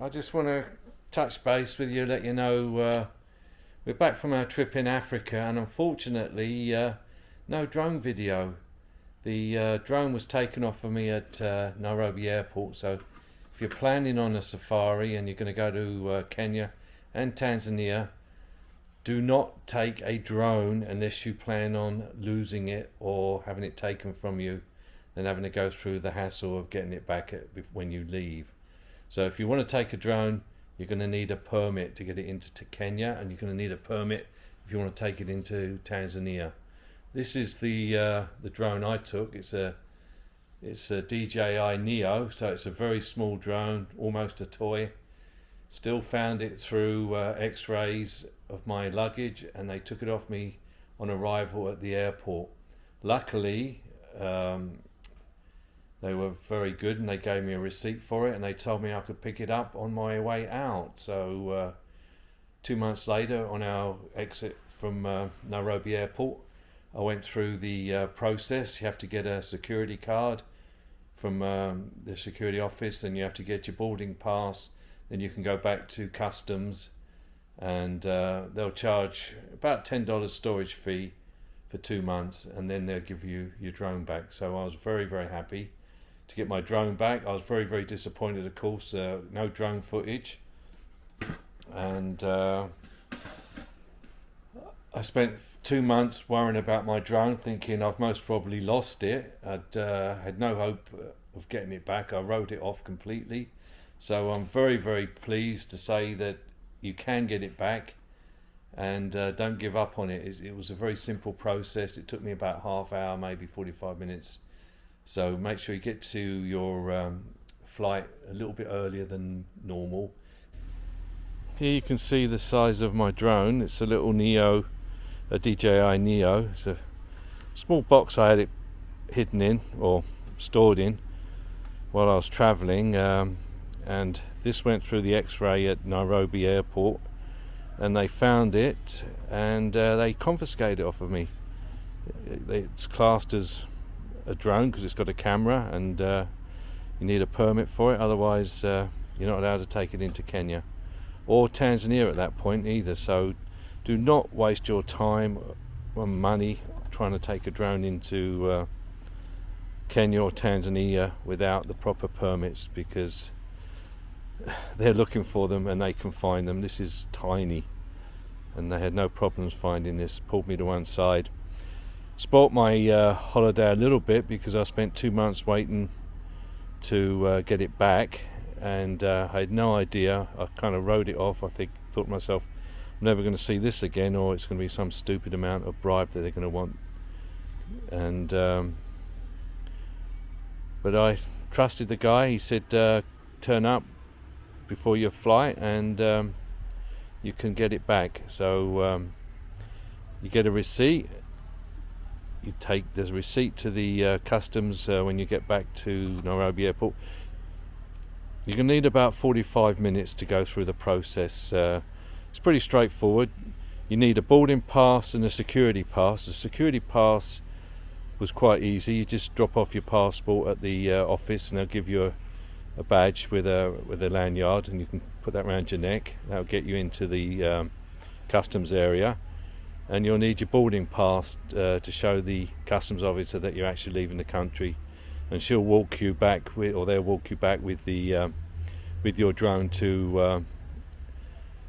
I just want to touch base with you, let you know we're back from our trip in Africa, and unfortunately no drone video. The drone was taken off of me at Nairobi airport, so if you're planning on a safari and you're going to go to Kenya and Tanzania, do not take a drone unless you plan on losing it or having it taken from you and having to go through the hassle of getting it back when you leave. So if you want to take a drone, you're going to need a permit to get it into Kenya, and you're going to need a permit if you want to take it into Tanzania. This is the drone I took. It's a DJI Neo, so it's a very small drone, almost a toy. Still found it through X-rays of my luggage, and they took it off me on arrival at the airport. Luckily, they were very good, and they gave me a receipt for it, and they told me I could pick it up on my way out. So 2 months later, on our exit from Nairobi airport, I went through the process. You have to get a security card from the security office, and you have to get your boarding pass. Then you can go back to customs, and they'll charge about $10 storage fee for 2 months, and then they'll give you your drone back. So I was very, very happy to get my drone back. I was very, very disappointed, of course, no drone footage. And I spent 2 months worrying about my drone, thinking I've most probably lost it. I'd had no hope of getting it back. I wrote it off completely. So I'm very, very pleased to say that you can get it back, and don't give up on it. It was a very simple process. It took me about half hour, maybe 45 minutes. So make sure you get to your flight a little bit earlier than normal. Here you can see the size of my drone. It's a little Neo, a DJI Neo. It's a small box I had it hidden in, or stored in, while I was travelling. And this went through the X-ray at Nairobi airport, and they found it, and they confiscated it off of me. It's classed as a drone because it's got a camera, and you need a permit for it, otherwise you're not allowed to take it into Kenya or Tanzania at that point either. So do not waste your time or money trying to take a drone into Kenya or Tanzania without the proper permits, because they're looking for them and they can find them. This is tiny, and they had no problems finding this. Pulled me to one side. Spoilt my holiday a little bit because I spent 2 months waiting to get it back, and I had no idea. I kind of wrote it off. Thought to myself, I'm never going to see this again, or it's going to be some stupid amount of bribe that they're going to want. And but I trusted the guy. He said turn up before your flight, and you can get it back. So you get a receipt. You take the receipt to the customs when you get back to Nairobi airport. You're going to need about 45 minutes to go through the process. It's pretty straightforward. You need a boarding pass and a security pass. The security pass was quite easy. You just drop off your passport at the office, and they'll give you a badge with a lanyard, and you can put that around your neck. That'll get you into the customs area. And you'll need your boarding pass to show the customs officer that you're actually leaving the country, and she'll walk you back with, or they'll walk you back with the with your drone to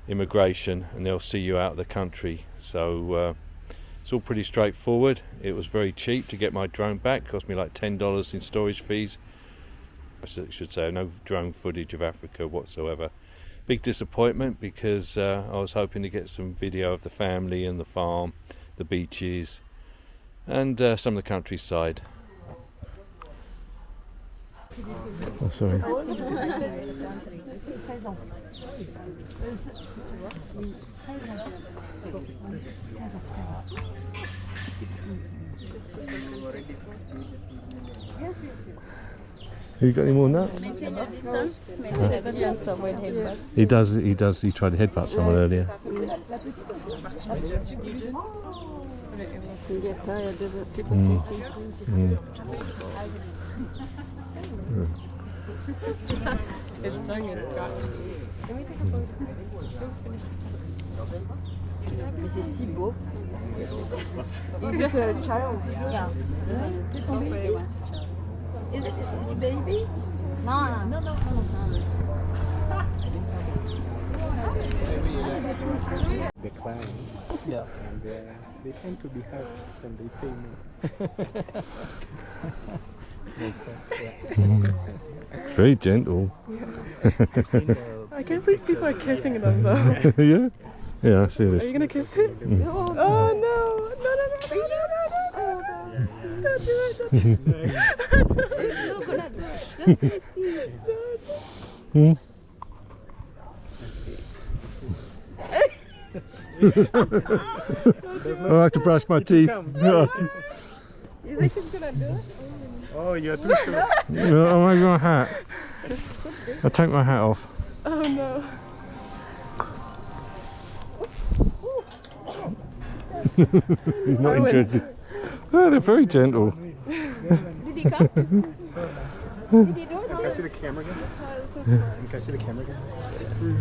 immigration, and they'll see you out of the country. So it's all pretty straightforward. It was very cheap to get my drone back. It cost me like $10 in storage fees. I should say no drone footage of Africa whatsoever. Big disappointment, because I was hoping to get some video of the family and the farm, the beaches, and some of the countryside. Oh, sorry. Have you got any more nuts? Maintain your distance. Maintain a distance to avoid headbutts. He does. He tried to headbutt someone earlier. His tongue is scratchy. Can we take a photo? Mais c'est si beau. Is it a child? Yeah. Is it his baby? No. The client. Yeah. And they tend to be hurt when they pay more. Makes sense. Yeah. Very gentle. I can't believe people are kissing them though. Yeah? Yeah, I see Are this. you gonna kiss it? Oh no! No! Don't do it! Don't do it! Hmm? I have to brush my teeth. You think he's gonna do it? Oh, you're too short. Oh, I got a hat. I'll take my hat off. Oh no! He's not interested. Oh, they're very gentle. Did he come? Did he do it? Can I see the camera again? Can I see the camera again?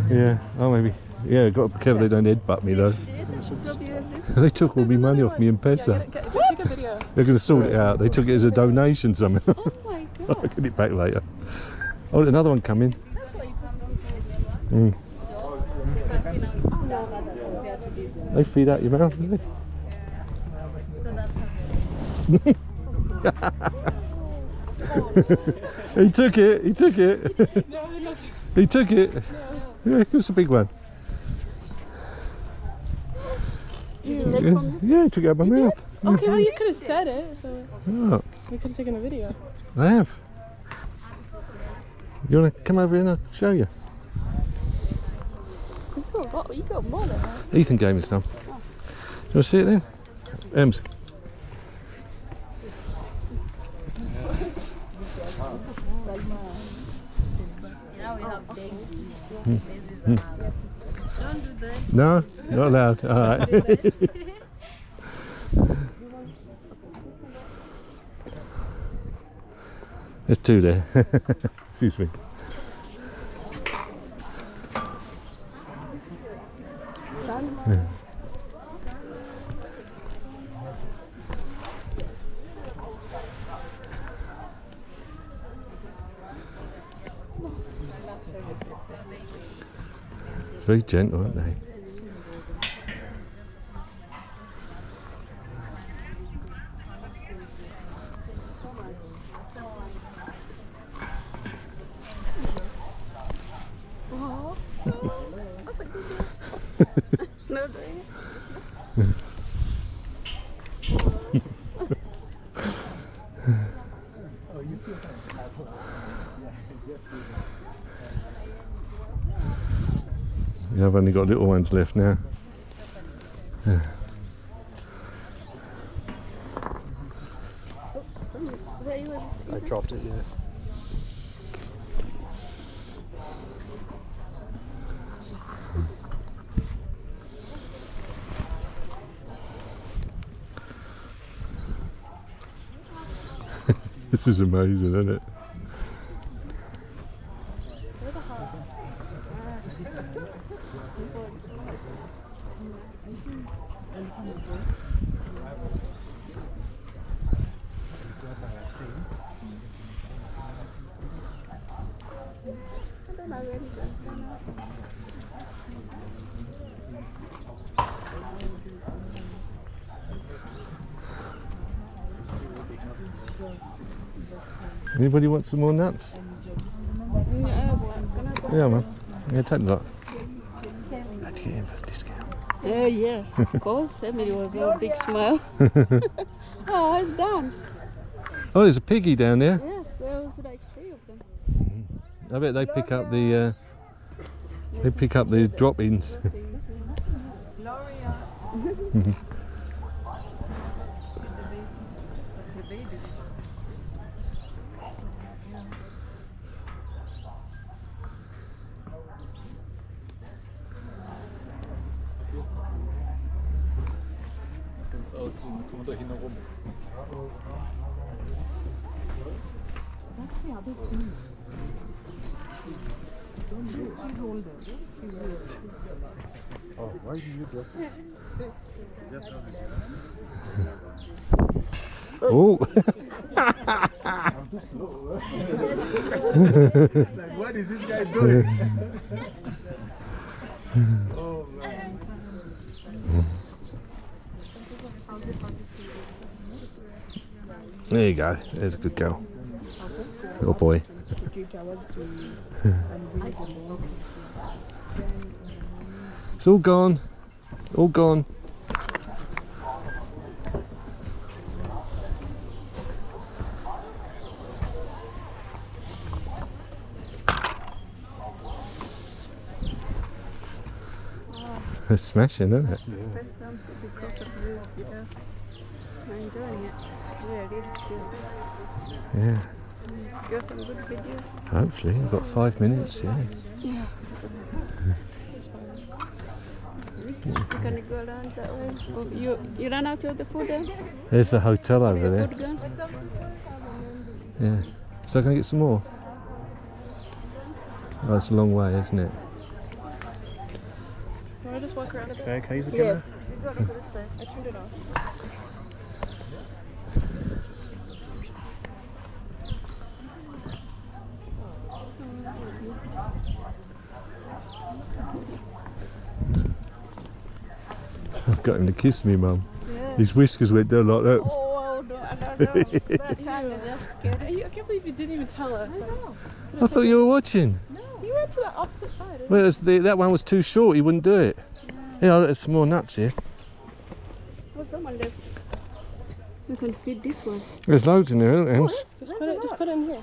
Yeah, oh maybe. Yeah, got to be careful they don't headbutt me though. They took all my money off me in Pesa. Take a video. They're going to sort it out. They took it as a donation somehow. Oh my god! I'll get it back later. Oh, another one coming. Mm. They feed out your mouth, don't they? He took it. He took it. He took it. Yeah, it was a big one. Yeah, he took it out of my mouth. Okay, well you could have said it, so Oh, we could have taken a video. I have. You want to come over here and I'll show you? You got more than that. Ethan gave me some. Do you want to see it then? Ems. Now we have Daisy. Don't do that. No, not allowed. All right. There's two there. Excuse me. Yeah. Very gentle, aren't they? No, doing it. Yeah, I've only got little ones left now. Yeah. I dropped it, yeah. This is amazing, isn't it? Anybody want some more nuts? Yeah, man. Yeah, take a lot. How'd you get in for discount? Yes, of course. Emily was all big smile. Oh, it's done. Oh, there's a piggy down there. Yes, there was like 3 of them. I bet they pick up the drop-ins. Aussehen, kommen wir da hin herum. Oh, why do you do Oh. I'm too slow. Like, what is this guy doing? Oh, man. There you go. There's a good girl. Little boy. 3 hours to It's all gone. All gone. It's smashing, isn't it? First time to be caught up this, I'm enjoying it. Yeah, really good. Yeah. Got some good videos. Hopefully, we've got 5 minutes. Yeah. Yeah. We're gonna go around that way. Oh, you ran out of the food then? There's the hotel over Your there. food gone? Yeah. So I can get some more. Oh, it's a long way, isn't it? Can I just walk around a bit? Can I use the Yes. camera? You got it for this side. I turned it off. I've got him to kiss me, Mum. Yeah. His whiskers went down like that. Oh, no, I don't know. That time they just scared me. I can't believe you didn't even tell us. I thought you were watching. You went to the opposite side. Well, that one was too short. He wouldn't do it. Yeah, there's some more nuts here. Oh, someone left. We can feed this one. There's loads in there, isn't there? Just put it in here.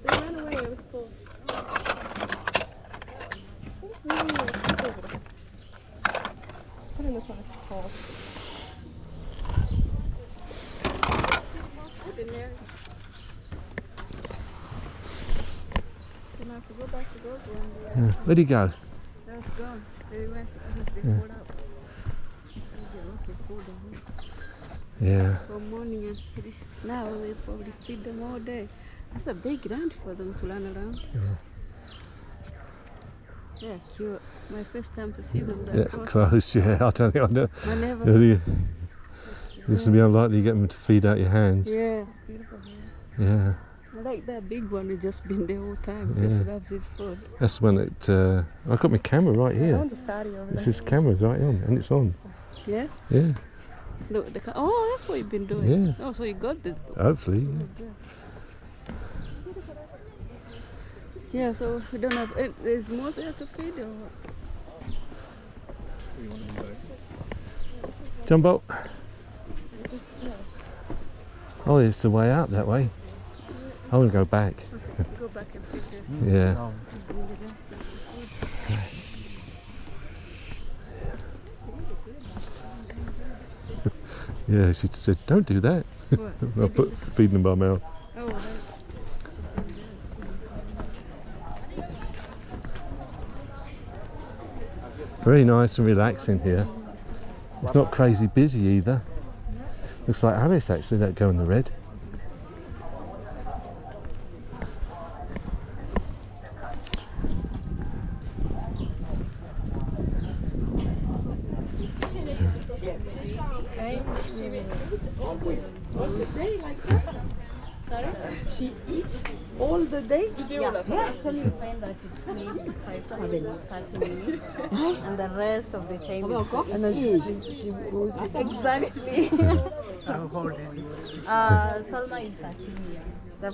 They ran away. It was full. What's leaving your food over there? Let's put in this one. It's full. Put in there. Then I have to go back to those ones. Yeah. Where'd he go? That's gone. They went. They pulled out. They also food them. Yeah. From morning and three. Now we probably feed them all day. That's a big land for them to run around. Yeah, cute. My first time to see them Yeah, that close. close. Yeah, I don't think I know. I never. This would be unlikely to get them to feed out your hands. Yeah, it's beautiful. Yeah. I like that big one who's just been there all the time. Yeah. Just loves his food. That's the one that I've got my camera right That here. one's a fatty over This there. is camera's right on, and it's on. Yeah? Yeah. Oh, that's what you've been doing. Yeah. Oh, so you got the. Hopefully. Yeah, so we don't have. There's more there to feed or what? Jumbo. Oh, it's the way out that way. I want to go back. Okay, go back and feed them. Yeah. Yeah, she said, don't do that. What? I put feeding them by mouth. Oh, right. Very nice and relaxing here. It's not crazy busy either. Looks like Alice actually, that girl in the red. She eats all the day. Actually, you find that it's maybe 5 to 30 minutes, and the rest of the time is And then she goes with exactly. How old is he? Salma is 13 years. The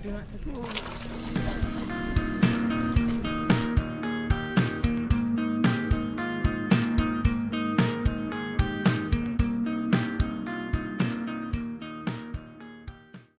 Do you want to